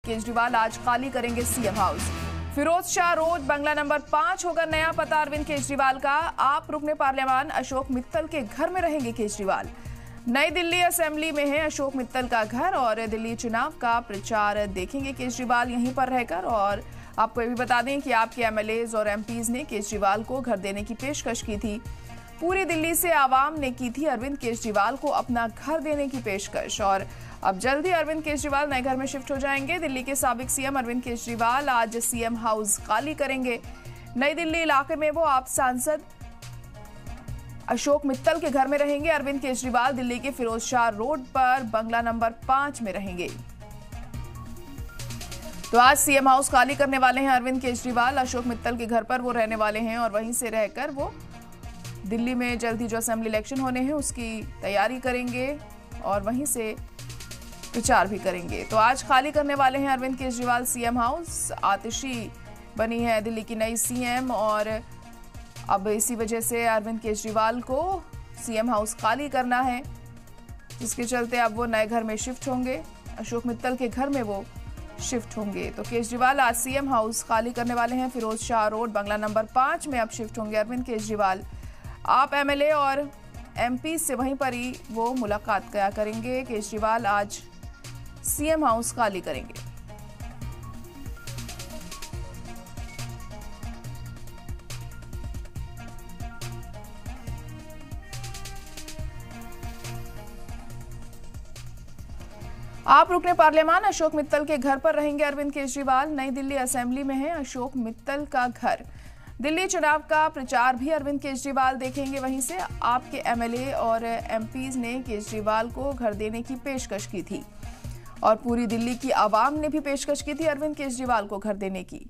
केजरीवाल आज खाली करेंगे CM house. Firoz Shah road बंगला नंबर 5 होगा नया पता अरविंद केजरीवाल का। आप रुकने पार्लियामान अशोक मित्तल के घर में रहेंगे केजरीवाल। नई दिल्ली असेंबली में है अशोक मित्तल का घर और दिल्ली चुनाव का प्रचार देखेंगे केजरीवाल यहीं पर रहकर। और आपको ये भी बता दें कि आपके एमएलएज और एमपीज ने केजरीवाल को घर देने की पेशकश की थी। पूरी दिल्ली से आवाम ने की थी अरविंद केजरीवाल को अपना घर देने की पेशकश। और अब जल्द ही अरविंद केजरीवाल नए घर में शिफ्ट हो जाएंगे। दिल्ली के साबिक सीएम अरविंद केजरीवाल आज सीएम हाउस खाली करेंगे। नई दिल्ली इलाके में वो आप सांसद अशोक मित्तल के घर में रहेंगे। अरविंद केजरीवाल दिल्ली के फिरोज शाह रोड पर बंगला नंबर 5 में रहेंगे। तो आज सीएम हाउस खाली करने वाले हैं अरविंद केजरीवाल। अशोक मित्तल के घर पर वो रहने वाले हैं और वहीं से रहकर वो दिल्ली में जल्द ही जो असेंबली इलेक्शन होने हैं उसकी तैयारी करेंगे और वहीं से प्रचार भी करेंगे। तो आज खाली करने वाले हैं अरविंद केजरीवाल सीएम हाउस। आतिशी बनी है दिल्ली की नई सीएम और अब इसी वजह से अरविंद केजरीवाल को सीएम हाउस खाली करना है, जिसके चलते अब वो नए घर में शिफ्ट होंगे। अशोक मित्तल के घर में वो शिफ्ट होंगे। तो केजरीवाल आज सीएम हाउस खाली करने वाले हैं। फिरोज शाह रोड बंगला नंबर 5 में अब शिफ्ट होंगे अरविंद केजरीवाल। आप एमएलए और एमपी से वहीं पर ही वो मुलाकात क्या करेंगे। केजरीवाल आज सीएम हाउस खाली करेंगे। आप रुकने पार्लियामान अशोक मित्तल के घर पर रहेंगे अरविंद केजरीवाल। नई दिल्ली असेंबली में है अशोक मित्तल का घर। दिल्ली चुनाव का प्रचार भी अरविंद केजरीवाल देखेंगे। वहीं से आपके एमएलए और एमपीज ने केजरीवाल को घर देने की पेशकश की थी और पूरी दिल्ली की आवाम ने भी पेशकश की थी अरविंद केजरीवाल को घर देने की।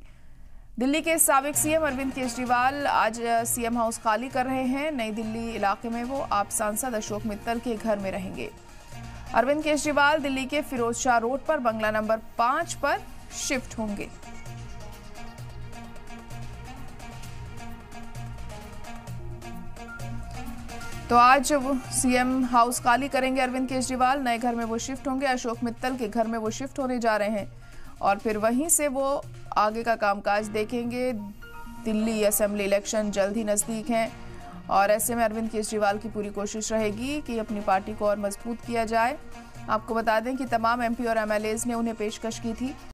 दिल्ली के साबिक सीएम अरविंद केजरीवाल आज सीएम हाउस खाली कर रहे हैं। नई दिल्ली इलाके में वो आप सांसद अशोक मित्तल के घर में रहेंगे। अरविंद केजरीवाल दिल्ली के फिरोज शाह रोड पर बंगला नंबर 5 पर शिफ्ट होंगे। तो आज वो सीएम हाउस खाली करेंगे अरविंद केजरीवाल। नए घर में वो शिफ्ट होंगे। अशोक मित्तल के घर में वो शिफ्ट होने जा रहे हैं और फिर वहीं से वो आगे का कामकाज देखेंगे। दिल्ली असेंबली इलेक्शन जल्द ही नजदीक हैं और ऐसे में अरविंद केजरीवाल की पूरी कोशिश रहेगी कि अपनी पार्टी को और मजबूत किया जाए। आपको बता दें कि तमाम एमपी और एमएलएज ने उन्हें पेशकश की थी